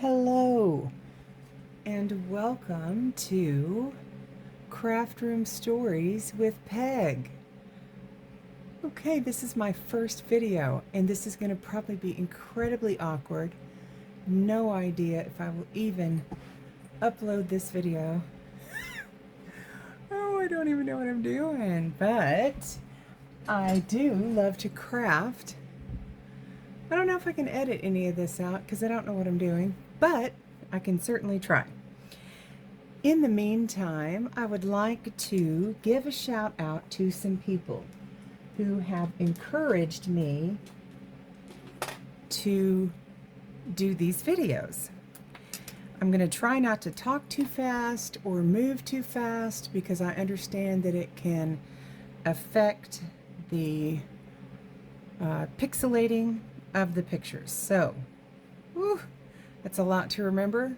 Hello and welcome to Craft Room Stories with Peg. Okay, this is my first video and this is going to probably be incredibly awkward. No idea if I will even upload this video. Oh, I don't even know what I'm doing, but I do love to craft. I don't know if I can edit any of this out because I don't know what I'm doing, but I can certainly try. In the meantime, I would like to give a shout out to some people who have encouraged me to do these videos. I'm going to try not to talk too fast or move too fast because I understand that it can affect the pixelating of the pictures. So, whew, that's a lot to remember.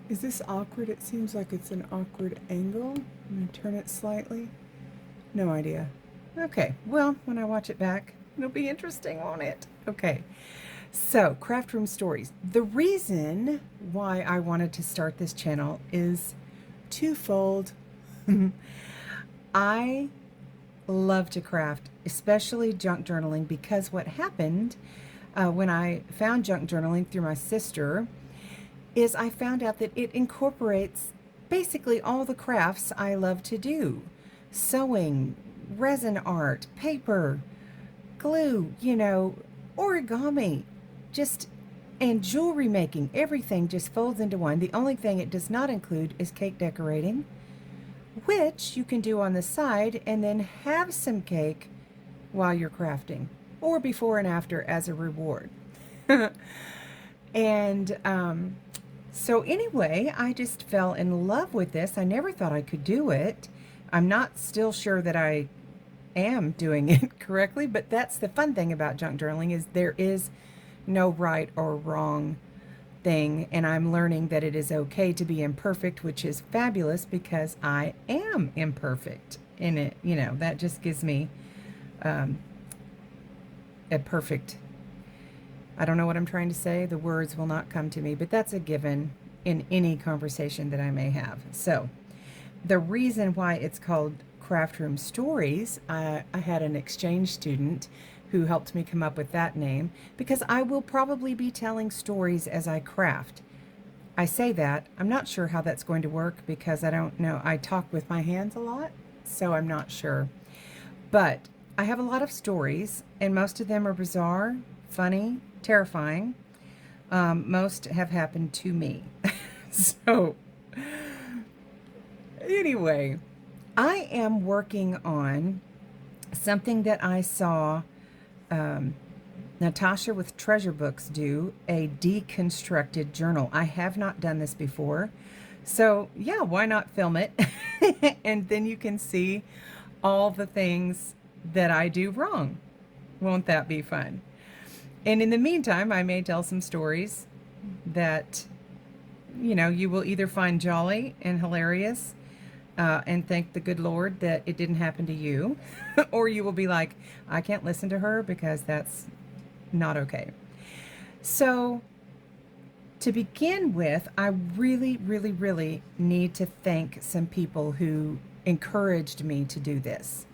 Is this awkward? It seems like it's an awkward angle. I'm going to turn it slightly. No idea. Okay, well, when I watch it back, it'll be interesting, won't it? Okay, so Craft Room Stories. The reason why I wanted to start this channel is twofold. I love to craft, especially junk journaling, because what happened when I found junk journaling through my sister is I found out that it incorporates basically all the crafts I love to do. Sewing, resin art, paper, glue, origami, and jewelry making. Everything just folds into one. The only thing it does not include is cake decorating, which you can do on the side and then have some cake while you're crafting, or before and after as a reward. And so anyway, I just fell in love with this. I never thought I could do it. I'm not still sure that I am doing it correctly, but that's the fun thing about junk journaling, is there is no right or wrong thing, and I'm learning that it is okay to be imperfect, which is fabulous because I am imperfect in it. That just gives me a perfect, I don't know what I'm trying to say. The words will not come to me, but that's a given in any conversation that I may have. So the reason why it's called Craft Room Stories, I had an exchange student who helped me come up with that name, because I will probably be telling stories as I craft. I say that, I'm not sure how that's going to work because I don't know. I talk with my hands a lot, so I'm not sure. But I have a lot of stories, and most of them are bizarre, funny, terrifying. Most have happened to me. So anyway, I am working on something that I saw Natasha with Treasure Books do, a deconstructed journal. I have not done this before, so yeah, why not film it? And then you can see all the things that I do wrong. Won't that be fun? And in the meantime, I may tell some stories that you will either find jolly and hilarious and thank the good Lord that it didn't happen to you, or you will be like, I can't listen to her because that's not okay. So to begin with, I really, really, really need to thank some people who encouraged me to do this.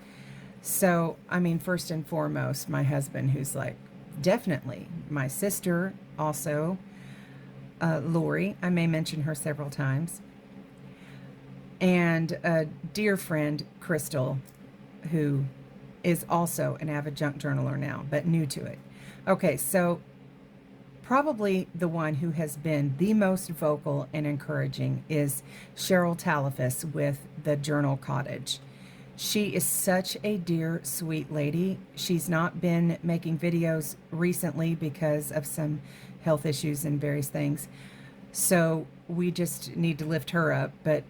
So, I mean, first and foremost, my husband, who's like, definitely. My sister also, Lori, I may mention her several times. And a dear friend, Crystal, who is also an avid junk journaler now, but new to it. Okay, so probably the one who has been the most vocal and encouraging is Cheryl Talifus with the Journal Cottage. She is such a dear, sweet lady. She's not been making videos recently because of some health issues and various things. So we just need to lift her up, but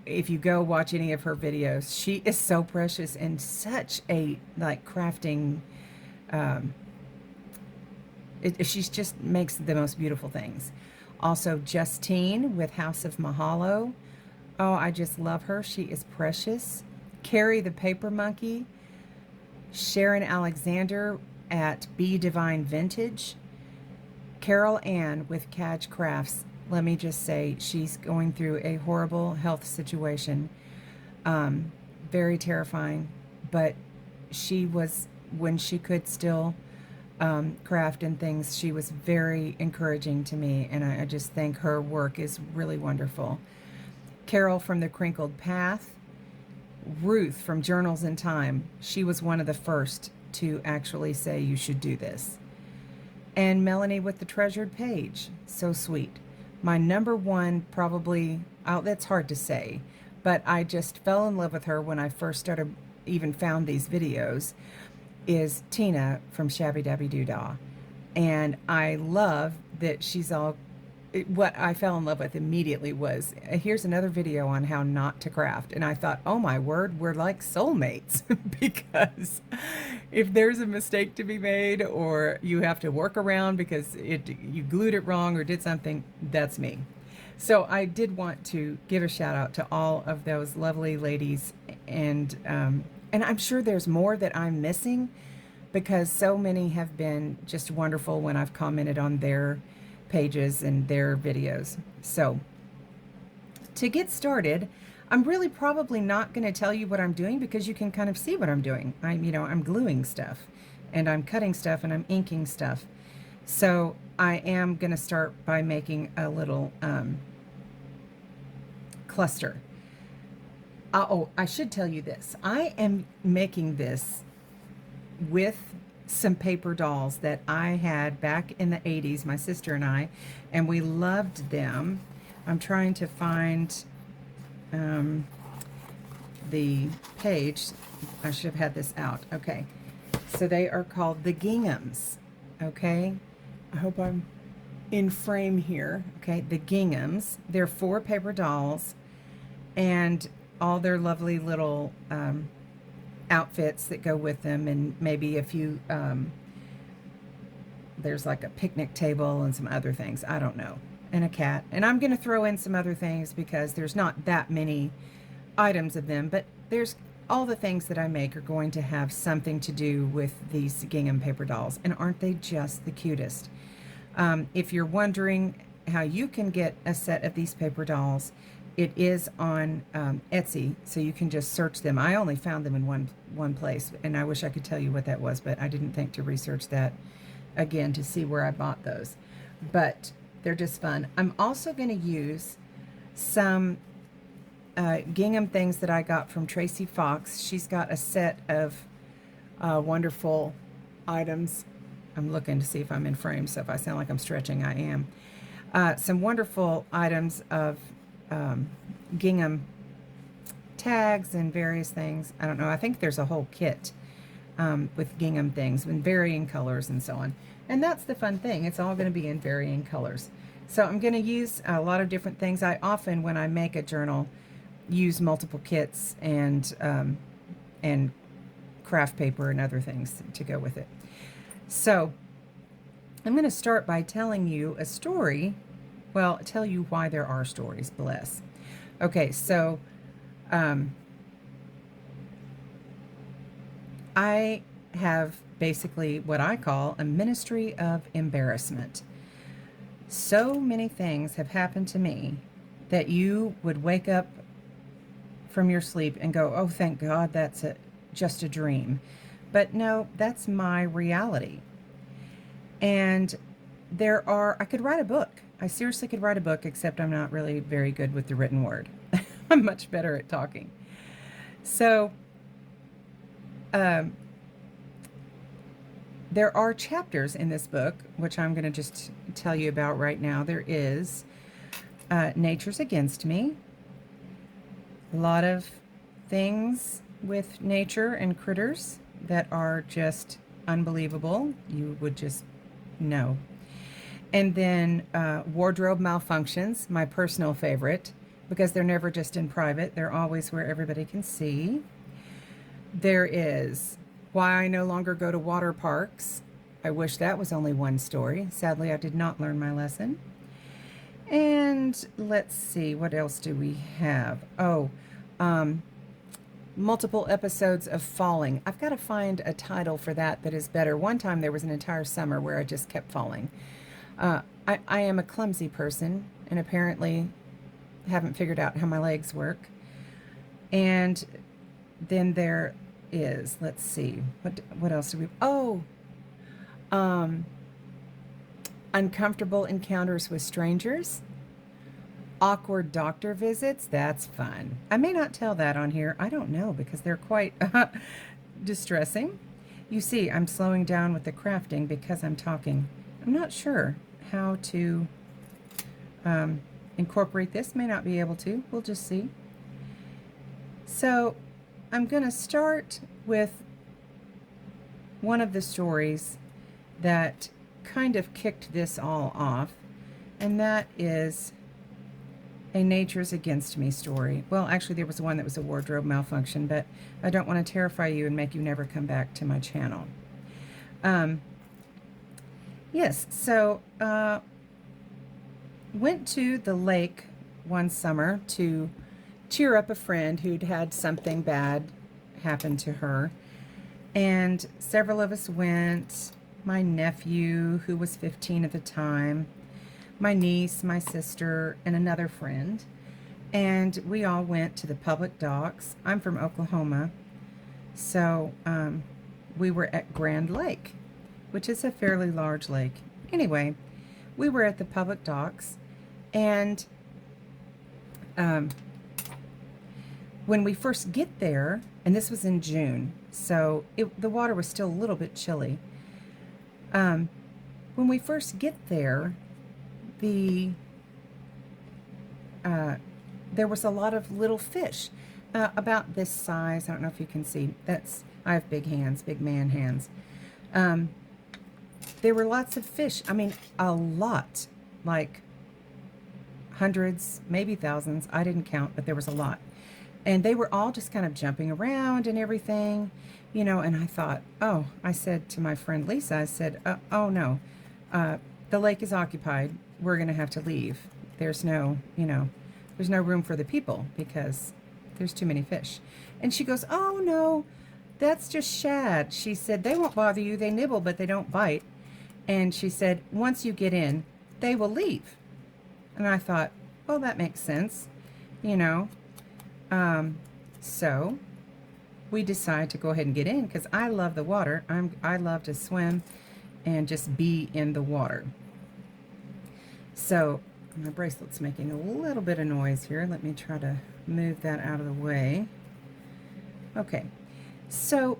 if you go watch any of her videos, she is so precious and such a crafting. She just makes the most beautiful things. Also, Justine with House of Mahalo. Oh, I just love her. She is precious. Carrie the Paper Monkey. Sharon Alexander at Be Divine Vintage. Carol Ann with Cadge Crafts, let me just say, she's going through a horrible health situation. Very terrifying, but she was, when she could still craft and things, she was very encouraging to me, and I just think her work is really wonderful. Carol from The Crinkled Path, Ruth from Journals in Time, she was one of the first to actually say you should do this. And Melanie with The Treasured Page, so sweet. My number one, probably, that's hard to say, but I just fell in love with her when I first started, even found these videos, is Tina from Shabby Dabby Doodah. And I love that she's all, what I fell in love with immediately was, here's another video on how not to craft. And I thought, oh my word, we're like soulmates. Because if there's a mistake to be made, or you have to work around because you glued it wrong or did something, that's me. So I did want to give a shout out to all of those lovely ladies, and I'm sure there's more that I'm missing, because so many have been just wonderful when I've commented on their pages and their videos. So to get started, I'm really probably not going to tell you what I'm doing, because you can kind of see what I'm doing. I'm gluing stuff, and I'm cutting stuff, and I'm inking stuff. So I am going to start by making a little cluster. Oh, I should tell you this. I am making this with some paper dolls that I had back in the 80s, my sister and we loved them. I'm trying to find the page. I should have had this out. Okay. So they are called the Ginghams. Okay. I hope I'm in frame here. Okay. The Ginghams. They're 4 paper dolls, and all their lovely little outfits that go with them, and maybe a few, there's like a picnic table and some other things, I don't know, and a cat. And I'm going to throw in some other things because there's not that many items of them, but there's all the things that I make are going to have something to do with these Gingham paper dolls. And aren't they just the cutest? If you're wondering how you can get a set of these paper dolls, it is on Etsy, so you can just search them. I only found them in one place, and I wish I could tell you what that was, but I didn't think to research that again to see where I bought those. But they're just fun. I'm also going to use some gingham things that I got from Tracy Fox. She's got a set of wonderful items. I'm looking to see if I'm in frame, so if I sound like I'm stretching, I am. Some wonderful items of gingham tags and various things. I don't know. I think there's a whole kit with gingham things in varying colors and so on. And that's the fun thing. It's all going to be in varying colors. So I'm going to use a lot of different things. I often, when I make a journal, use multiple kits and craft paper and other things to go with it. So I'm going to start by telling you a story. Well, tell you why there are stories, bless. Okay, so I have basically what I call a ministry of embarrassment. So many things have happened to me that you would wake up from your sleep and go, oh, thank God, that's just a dream. But no, that's my reality. And I could write a book. I seriously could write a book, except I'm not really very good with the written word. I'm much better at talking. So, there are chapters in this book, which I'm going to just tell you about right now. There is Nature's Against Me. A lot of things with nature and critters that are just unbelievable. You would just know. And then wardrobe malfunctions, my personal favorite, because they're never just in private. They're always where everybody can see. There is why I no longer go to water parks. I wish that was only one story. Sadly, I did not learn my lesson. And let's see, what else do we have? Oh, multiple episodes of falling. I've got to find a title for that is better. One time there was an entire summer where I just kept falling. I am a clumsy person and apparently haven't figured out how my legs work. And then there is, let's see, what else do we, oh, um, uncomfortable encounters with strangers, awkward doctor visits. That's fun. I may not tell that on here. I don't know because they're quite distressing. You see, I'm slowing down with the crafting because I'm talking. I'm not sure how to incorporate this. May not be able to. We'll just see. So I'm going to start with one of the stories that kind of kicked this all off, and that is a Nature's Against Me story. Well, actually, there was one that was a wardrobe malfunction, but I don't want to terrify you and make you never come back to my channel. Yes, so went to the lake one summer to cheer up a friend who'd had something bad happen to her. And several of us went. My nephew, who was 15 at the time, my niece, my sister, and another friend. And we all went to the public docks. I'm from Oklahoma, so we were at Grand Lake, which is a fairly large lake. Anyway, we were at the public docks, and when we first get there, and this was in June, so the water was still a little bit chilly. When we first get there, there was a lot of little fish, about this size. I don't know if you can see. I have big hands, big man hands. There were lots of fish. I mean, a lot, like hundreds, maybe thousands. I didn't count, but there was a lot. And they were all just kind of jumping around and everything, you know, and I thought, oh, I said to my friend Lisa, I said, oh no, the lake is occupied. We're going to have to leave. There's no, there's no room for the people because there's too many fish. And she goes, oh no, that's just shad. She said, they won't bother you. They nibble, but they don't bite. And she said, once you get in, they will leave. And I thought, well, that makes sense, you know. So we decide to go ahead and get in because I love the water. I love to swim and just be in the water. So my bracelet's making a little bit of noise here. Let me try to move that out of the way. Okay, so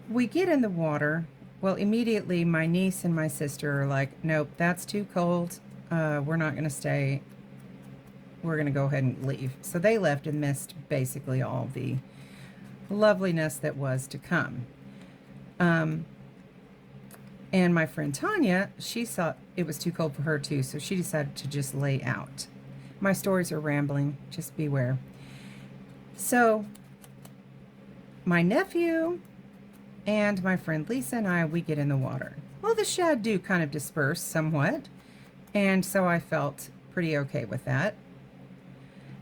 we get in the water. Well, immediately my niece and my sister are like, nope, that's too cold. We're not going to stay. We're going to go ahead and leave. So they left and missed basically all the loveliness that was to come. And my friend Tanya, she thought it was too cold for her too, so she decided to just lay out. My stories are rambling, just beware. So my nephew and my friend Lisa and I, we get in the water. Well, the shad do kind of disperse somewhat, and so I felt pretty okay with that.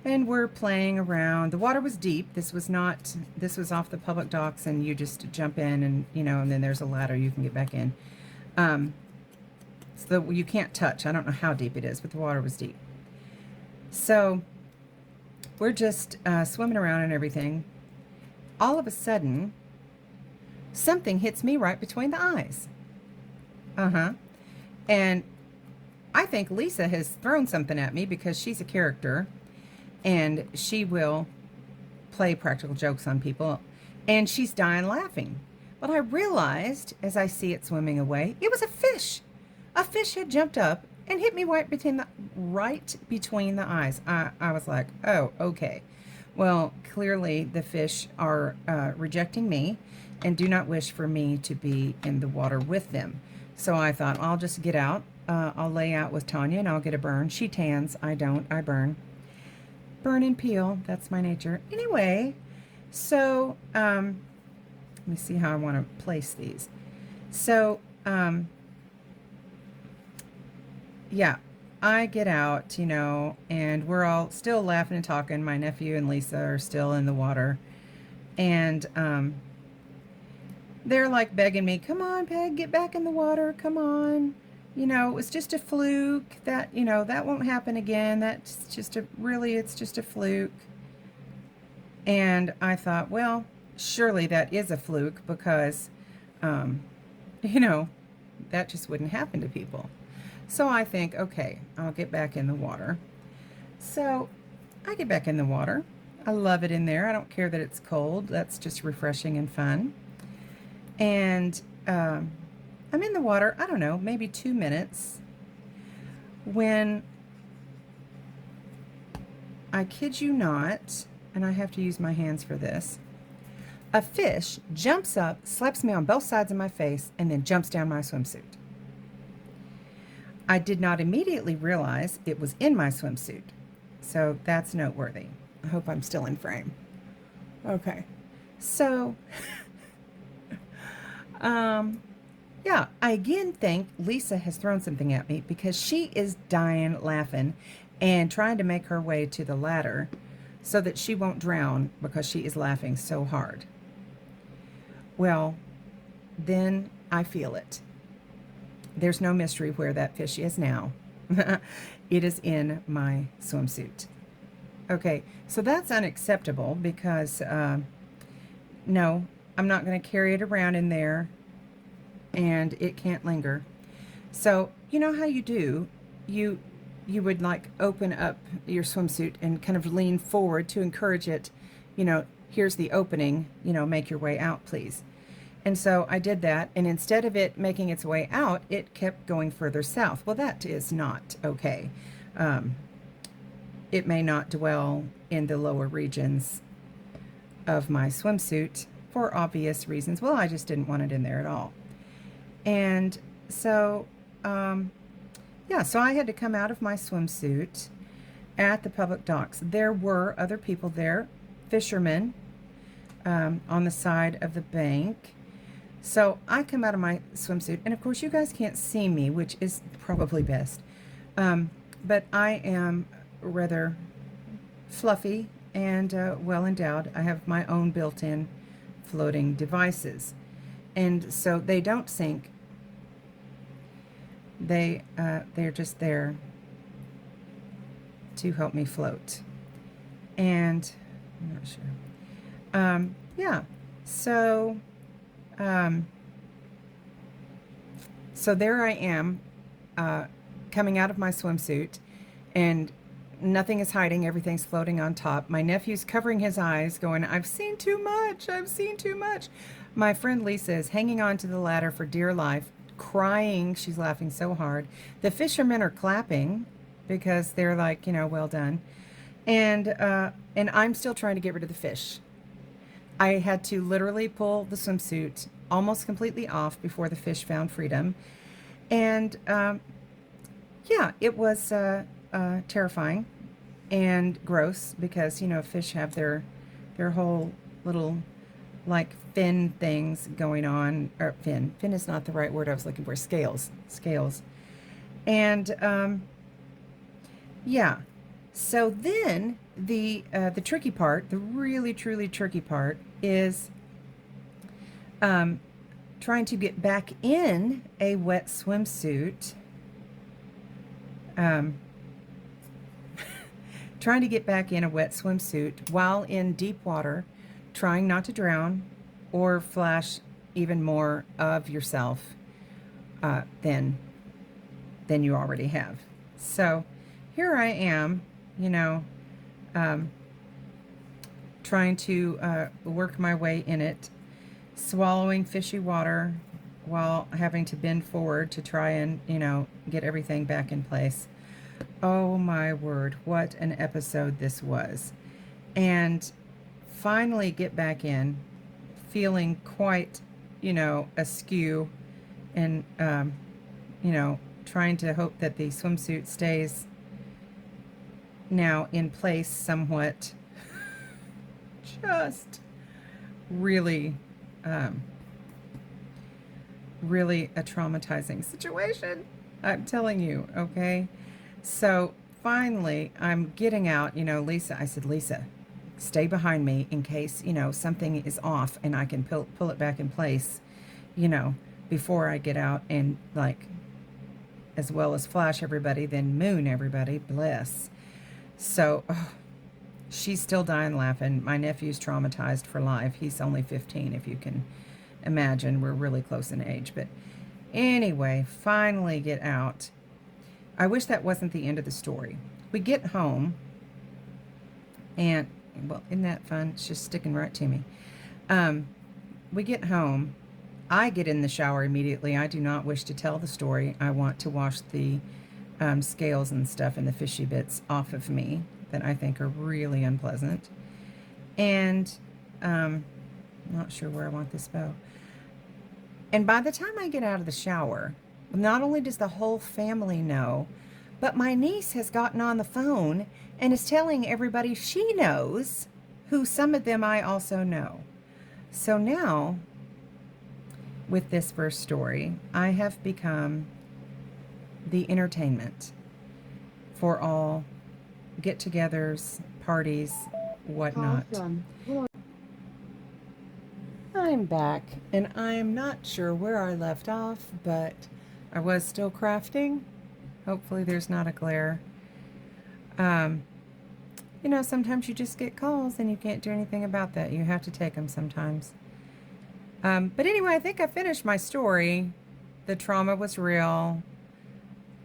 And we're playing around. The water was deep. This was off the public docks, and you just jump in and, and then there's a ladder you can get back in. So you can't touch. I don't know how deep it is, but the water was deep. So we're just swimming around and everything. All of a sudden, something hits me right between the eyes. And I think Lisa has thrown something at me because she's a character. And she will play practical jokes on people. And she's dying laughing. But I realized, as I see it swimming away, it was a fish. A fish had jumped up and hit me right between the eyes. I was like, oh, okay. Well, clearly the fish are rejecting me and do not wish for me to be in the water with them. So I thought, I'll just get out. I'll lay out with Tanya and I'll get a burn. She tans. I don't. I burn. Burn and peel. That's my nature. Anyway, so let me see how I want to place these. So yeah, I get out, and we're all still laughing and talking. My nephew and Lisa are still in the water, and they're like begging me, come on, Peg, get back in the water, come on. it was just a fluke. That won't happen again. It's just a fluke. And I thought, well, surely that is a fluke because, um, you know, that just wouldn't happen to people. So I think, okay, I'll get back in the water. So I get back in the water. I love it in there. I don't care that it's cold. That's just refreshing and fun. And I'm in the water, I don't know, maybe 2 minutes when, I kid you not, and I have to use my hands for this, a fish jumps up, slaps me on both sides of my face, and then jumps down my swimsuit. I did not immediately realize it was in my swimsuit, so that's noteworthy. I hope I'm still in frame. Okay. So, yeah, I again think Lisa has thrown something at me because she is dying laughing and trying to make her way to the ladder so that she won't drown because she is laughing so hard. Well, then I feel it. There's no mystery where that fish is now. It is in my swimsuit. Okay, so that's unacceptable because, no, I'm not going to carry it around in there and it can't linger. So, you know how you do? You would like open up your swimsuit and kind of lean forward to encourage it, here's the opening, make your way out, please. And so I did that, and instead of it making its way out, it kept going further south. Well, that is not okay. It may not dwell in the lower regions of my swimsuit for obvious reasons. Well, I just didn't want it in there at all. And so, yeah, so I had to come out of my swimsuit at the public docks. There were other people there, fishermen, on the side of the bank. So I come out of my swimsuit, and of course you guys can't see me, which is probably best. But I am rather fluffy and well endowed. I have my own built-in floating devices. And so they don't sink. They're just there to help me float. And I'm not sure. Yeah. So so there I am, coming out of my swimsuit, and nothing is hiding. Everything's floating on top. My nephew's covering his eyes, going, I've seen too much. I've seen too much. My friend Lisa is hanging on to the ladder for dear life, crying. She's laughing so hard. The fishermen are clapping because they're like, well done. And I'm still trying to get rid of the fish. I had to literally pull the swimsuit almost completely off before the fish found freedom. And yeah, it was terrifying and gross because, fish have their whole little like fin things going on, or fin is not the right word I was looking for, scales. And yeah, so then the tricky part, the really truly tricky part, is trying to get back in a wet swimsuit. Trying to get back in a wet swimsuit while in deep water, trying not to drown or flash even more of yourself than you already have. So here I am, trying to work my way in it, swallowing fishy water while having to bend forward to try and, get everything back in place. Oh my word, what an episode this was. And finally get back in, feeling quite, askew and, trying to hope that the swimsuit stays now in place somewhat. Just really, really a traumatizing situation, I'm telling you, okay? So finally, I'm getting out, Lisa, I said, Lisa, stay behind me in case, something is off and I can pull it back in place, before I get out and, like, as well as flash everybody, then moon everybody. Bless. So, she's still dying laughing. My nephew's traumatized for life. He's only 15, if you can imagine. We're really close in age. But anyway, finally get out. I wish that wasn't the end of the story. We get home, and, well, isn't that fun? It's just sticking right to me. We get home. I get in the shower immediately. I do not wish to tell the story. I want to wash the scales and stuff and the fishy bits off of me that I think are really unpleasant. And I'm not sure where I want this bow. And by the time I get out of the shower, not only does the whole family know, but my niece has gotten on the phone and is telling everybody she knows, who some of them I also know. So now, with this first story, I have become the entertainment for all get-togethers, parties, whatnot. Awesome. I'm back, and I'm not sure where I left off, but I was still crafting. Hopefully there's not a glare. You know, sometimes you just get calls and you can't do anything about that. You have to take them sometimes. But anyway, I think I finished my story. The trauma was real,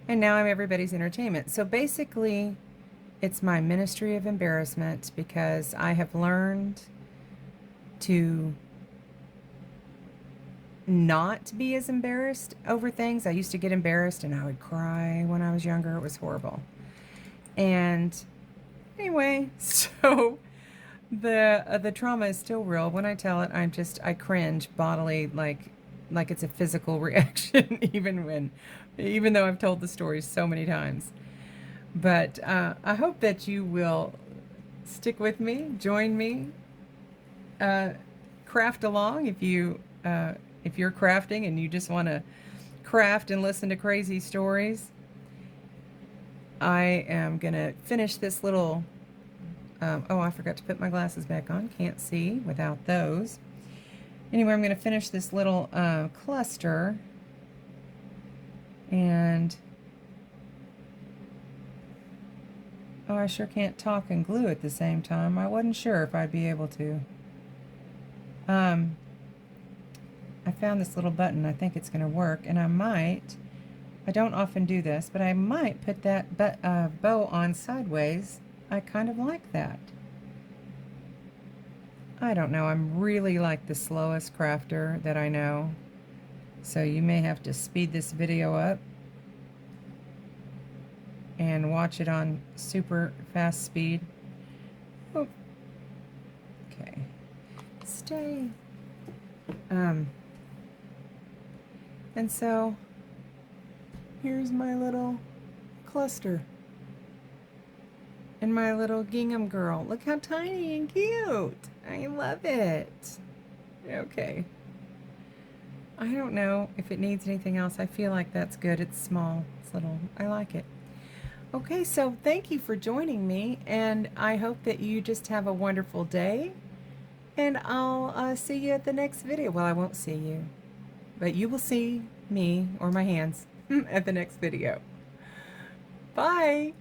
and now I'm everybody's entertainment. So basically, it's my ministry of embarrassment, because I have learned to not be as embarrassed over things. I used to get embarrassed and I would cry when I was younger. It was horrible. And anyway, so the trauma is still real. When I tell it, I cringe bodily, like it's a physical reaction, even though I've told the story so many times. But I hope that you will stick with me, join me, craft along if you're crafting and you just want to craft and listen to crazy stories. I am going to finish this little, oh, I forgot to put my glasses back on. Can't see without those. Anyway, I'm going to finish this little cluster. And, oh, I sure can't talk and glue at the same time. I wasn't sure if I'd be able to. I found this little button. I think it's going to work, and I don't often do this, but I might put that bow on sideways. I kind of like that. I don't know. I'm really like the slowest crafter that I know, so you may have to speed this video up and watch it on super fast speed. Oh. Okay. Stay. And so, here's my little cluster. And my little gingham girl. Look how tiny and cute. I love it. Okay. I don't know if it needs anything else. I feel like that's good. It's small. It's little. I like it. Okay, so thank you for joining me, and I hope that you just have a wonderful day. And I'll see you at the next video. Well, I won't see you, but you will see me or my hands at the next video. Bye.